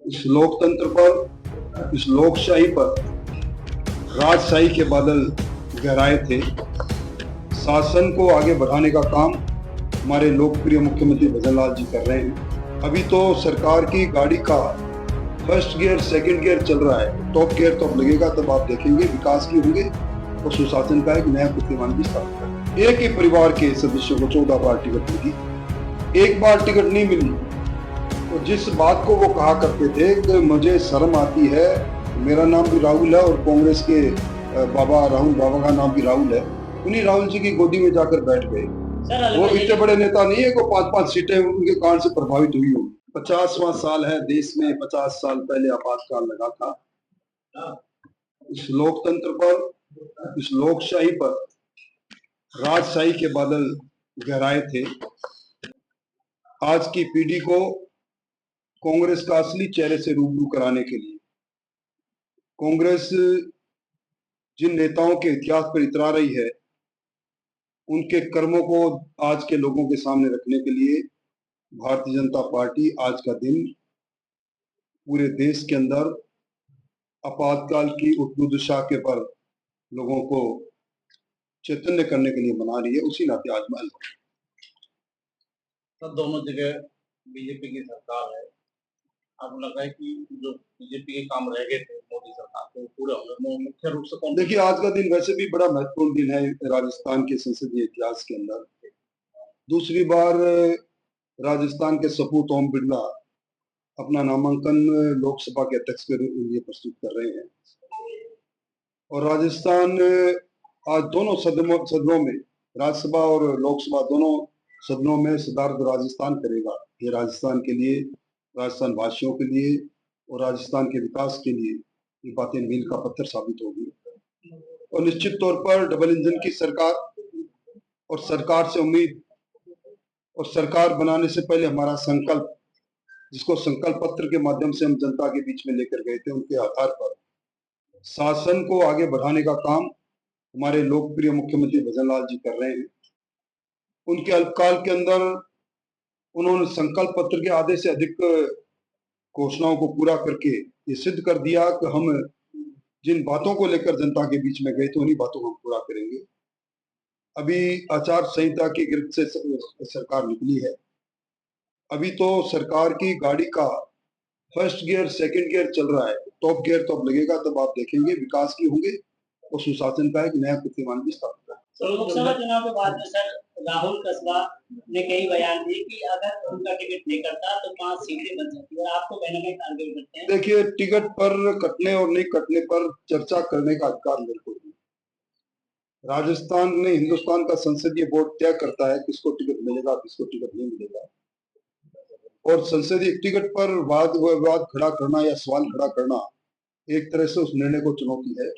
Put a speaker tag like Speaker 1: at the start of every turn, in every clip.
Speaker 1: इस लोकतंत्र पर, इस लोकशाही पर राजशाही के बादल गहराए थे। शासन को आगे बढ़ाने का काम हमारे लोकप्रिय मुख्यमंत्री भजन लाल जी कर रहे हैं। अभी तो सरकार की गाड़ी का फर्स्ट गियर सेकंड गियर चल रहा है, टॉप गियर तो अब लगेगा, तब आप देखेंगे विकास की होंगे और सुशासन का एक नया कीर्तिमान भी स्थापित। एक ही परिवार के सदस्यों को 14 बार टिकट मिली, एक बार टिकट नहीं मिली। तो जिस बात को वो कहा करते थे कि मुझे शर्म आती है, मेरा नाम भी राहुल है और कांग्रेस के बाबा राहुल बाबा का नाम भी राहुल है, उन्हीं राहुल जी की गोदी में जाकर बैठ गए। वो इतने बड़े नेता नहीं है को 5-5 सीटें उनके कारण से प्रभावित हुई हो। 50वां साल है देश में, 50 साल पहले आपातकाल लगा था। इस लोकतंत्र पर, इस लोकशाही पर राजशाही के बादल गहराए थे। आज की पीढ़ी को कांग्रेस का असली चेहरे से रूबरू कराने के लिए, कांग्रेस जिन नेताओं के इतिहास पर इतरा रही है, उनके कर्मों को आज के लोगों के सामने रखने के लिए भारतीय जनता पार्टी आज का दिन पूरे देश के अंदर आपातकाल की उपदुदशा के पर लोगों को चैतन्य करने के लिए मना रही है। उसी नाते आज मैं
Speaker 2: सब दोनों जगह बीजेपी की सरकार है। आपको लग रहा है कि जो बीजेपी के काम रह गए थे मोदी सरकार के, पूरे होंगे? मुख्य रूप से कौन?
Speaker 1: देखिए, आज का दिन वैसे भी बड़ा महत्वपूर्ण दिन है राजस्थान के संसदीय इतिहास के अंदर। दूसरी बार राजस्थान के सपूत ओम बिरला अपना नामांकन लोकसभा के अध्यक्ष के लिए प्रस्तुत कर रहे हैं और राजस्थान आज दोनों सदनों में, राज्यसभा और लोकसभा दोनों सदनों में सदारत राजस्थान करेगा। ये राजस्थान के लिए, राजस्थान वासियों के लिए और राजस्थान के विकास के लिए ये बातें मील का पत्थर साबित होगी। और निश्चित तौर पर डबल इंजन की सरकार और सरकार से उम्मीद और सरकार बनाने से पहले हमारा संकल्प, जिसको संकल्प पत्र के माध्यम से हम जनता के बीच में लेकर गए थे, उनके आधार पर शासन को आगे बढ़ाने का काम हमारे लोकप्रिय मुख्यमंत्री भजन लाल जी कर रहे हैं। उनके अल्पकाल के अंदर उन्होंने संकल्प पत्र के आधे से अधिक घोषणाओं को पूरा करके ये सिद्ध कर दिया कि हम जिन बातों को लेकर जनता के बीच में गए थे उन्हीं बातों को हम पूरा करेंगे। अभी आचार संहिता की गिरफ्त से सरकार निकली है। अभी तो सरकार की गाड़ी का फर्स्ट गियर सेकंड गियर चल रहा है, टॉप गियर तो अब लगेगा, तब आप देखेंगे विकास की होंगे और सुशासन का एक नया कीर्तिमान भी स्थापित है।
Speaker 3: लोकसभा चुनाव के बाद में सर राहुल कसबा ने कई बयान दिए कि अगर उनका टिकट नहीं कटता तो 5 सीटें बच जाती है और आपको कहीं ना कहीं टारगेट करते हैं।
Speaker 1: देखिए, टिकट पर कटने और नहीं कटने पर चर्चा करने का अधिकार मेरे को नहीं। राजस्थान में हिंदुस्तान का संसदीय बोर्ड तय करता है किसको टिकट मिलेगा, किसको टिकट नहीं मिलेगा। और संसदीय टिकट पर वाद विवाद खड़ा करना या सवाल खड़ा करना एक तरह से उस निर्णय को चुनौती है।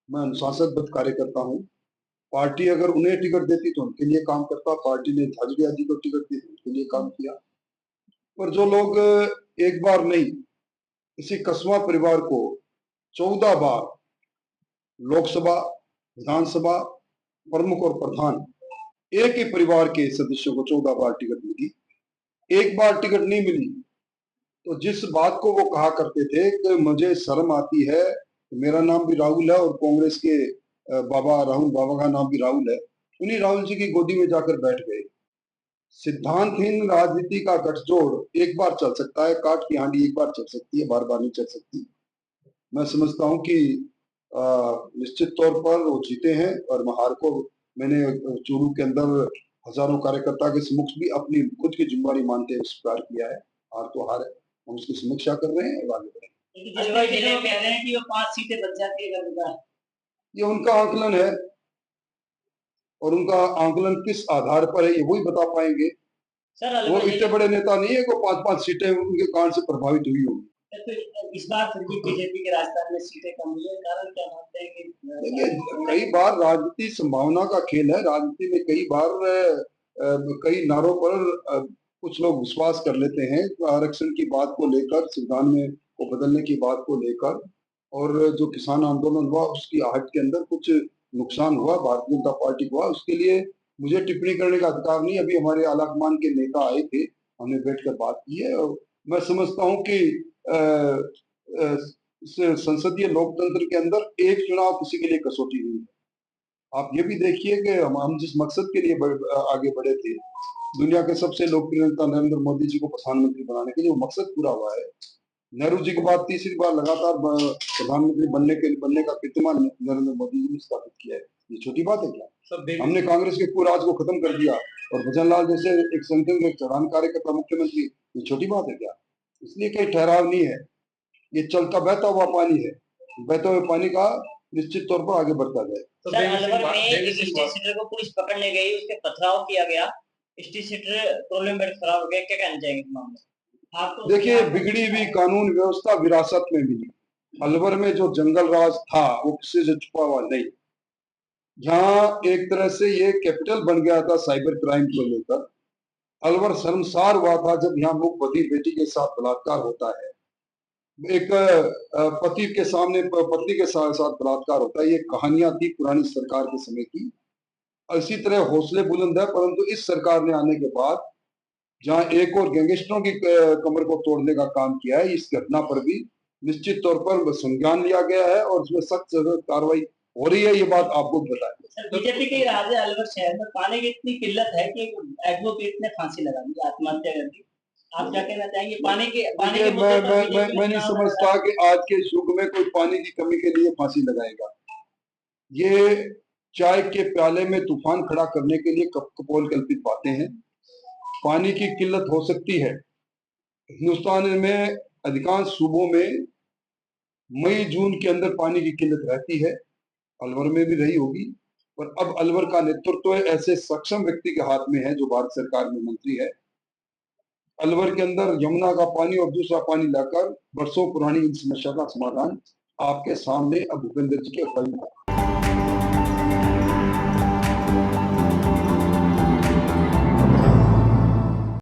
Speaker 1: मैं अनुशासनबद्ध कार्यकर्ता हूँ। पार्टी अगर उन्हें टिकट देती तो उनके लिए काम करता, पार्टी ने झाझड़िया जी को टिकट दी तो उनके लिए काम किया। पर जो लोग एक बार नहीं, इसी कसवा परिवार को 14 बार लोकसभा, विधानसभा प्रमुख और प्रधान, एक ही परिवार के सदस्यों को 14 बार टिकट मिली, एक बार टिकट नहीं मिली। तो जिस बात को वो कहा करते थे कि मुझे शर्म आती है, मेरा नाम भी राहुल है और कांग्रेस के बाबा राहुल बाबा का नाम भी राहुल है, उन्हीं राहुल जी की गोदी में जाकर बैठ गए। सिद्धांतहीन राजनीति का गठजोड़ एक बार चल सकता है, काट की हांडी एक बार चल सकती है, बार बार नहीं चल सकती। मैं समझता हूँ कि निश्चित तौर पर वो जीते हैं और हार को मैंने चूरू के अंदर हजारों कार्यकर्ता के समक्ष भी अपनी खुद की जिम्मेदारी मानते हुए स्वीकार किया है। हार तो हार है, हम उसकी समीक्षा कर रहे हैं और आगे बढ़ेंगे।
Speaker 3: कह रहे हैं कि वो 5 सीटें बच जाती है अगर,
Speaker 1: ये उनका आकलन है और उनका आकलन किस आधार पर है ये वही बता पाएंगे।
Speaker 3: सर
Speaker 1: वो इतने बड़े नेता नहीं है को 5-5 सीटें उनके कारण से प्रभावित हुई होगी।
Speaker 3: इस बार फिर भी बीजेपी के राजस्थान में सीटें कम हुई है, कारण क्या मानते हैं कि?
Speaker 1: देखिए, कई बार राजनीति संभावना का खेल है। राजनीति में कई बार कई नारों पर कुछ लोग विश्वास कर लेते हैं आरक्षण की बात को लेकर, संविधान में को बदलने की बात को लेकर, और जो किसान आंदोलन हुआ उसकी आहट के अंदर कुछ नुकसान हुआ भारतीय जनता पार्टी को, उसके लिए मुझे टिप्पणी करने का अधिकार नहीं। अभी हमारे आलाकमान के नेता आए थे, हमने बैठकर बात की है और मैं समझता हूँ कि अ, अ, संसदीय लोकतंत्र के अंदर एक चुनाव किसी के लिए कसौटी नहीं है। आप ये भी देखिए कि हम जिस मकसद के लिए आगे बढ़े थे, दुनिया के सबसे लोकप्रिय नेता नरेंद्र मोदी जी को प्रधानमंत्री बनाने के लिए, वो मकसद पूरा हुआ है। नेहरू जी के बाद तीसरी बार लगातार प्रधानमंत्री बनने का कीर्तिमान नरेंद्र मोदी जी ने स्थापित किया है। ये छोटी बात है क्या? हमने कांग्रेस के कुराज को खत्म कर दिया और भजनलाल जैसे एक संतन एक चढ़ान कार्यकर्ता मुख्यमंत्री, ये छोटी बात है क्या? इसलिए कोई ठहराव नहीं है, ये चलता बहता हुआ पानी है, बहते हुए पानी का निश्चित तौर पर आगे बढ़ता जाए।
Speaker 3: सर, अलवर में एक स्ट्रीट सीटर को पुलिस पकड़ने गई, उसके पथराव किया गया, स्ट्रीट सीटर ट्रोलिंग बेल्ट खराब हो गया, क्या कहना चाहेंगे इस मामले में? तो
Speaker 1: देखिए, बिगड़ी हुई कानून व्यवस्था विरासत में मिली। अलवर में जो जंगल राज था वो किसी से छुपा हुआ नहीं। जहां एक तरह से ये कैपिटल बन गया था साइबर क्राइम को लेकर, अलवर शर्मसार हुआ था जब यहाँ मुखबधिर बेटी के साथ बलात्कार होता है, एक पति के सामने पत्नी के साथ बलात्कार होता है। ये कहानियां थी पुरानी सरकार के समय की। इसी तरह हौसले बुलंद है, परंतु इस सरकार ने आने के बाद जहां एक और गैंगस्टरों की कमर को तोड़ने का काम किया है, इस घटना पर भी निश्चित तौर पर संज्ञान लिया गया है और उसमें सख्त कार्रवाई हो रही है। ये बात आपको बताएं।
Speaker 3: बीजेपी के राज है अलवर शहर में, पानी की इतनी किल्लत है कि एडवोकेट ने फांसी लगा दी, आत्महत्या कर दी। आप क्या कहना चाहेंगे? पानी के
Speaker 1: मैं नहीं समझता कि आज के युग में कोई पानी की कमी के लिए फांसी लगाएगा। ये चाय के प्याले में तूफान खड़ा करने के लिए कपोल कल्पित बातें हैं। पानी की किल्लत हो सकती है। हिंदुस्तान में अधिकांश सूबों में मई जून के अंदर पानी की किल्लत रहती है, अलवर में भी रही होगी, पर अब अलवर का नेतृत्व ऐसे सक्षम व्यक्ति के हाथ में है जो भारत सरकार में मंत्री है। अलवर के अंदर यमुना का पानी और दूसरा पानी लाकर वर्षों पुरानी इन समस्या का समाधान आपके सामने अब भूपेंद्र जी के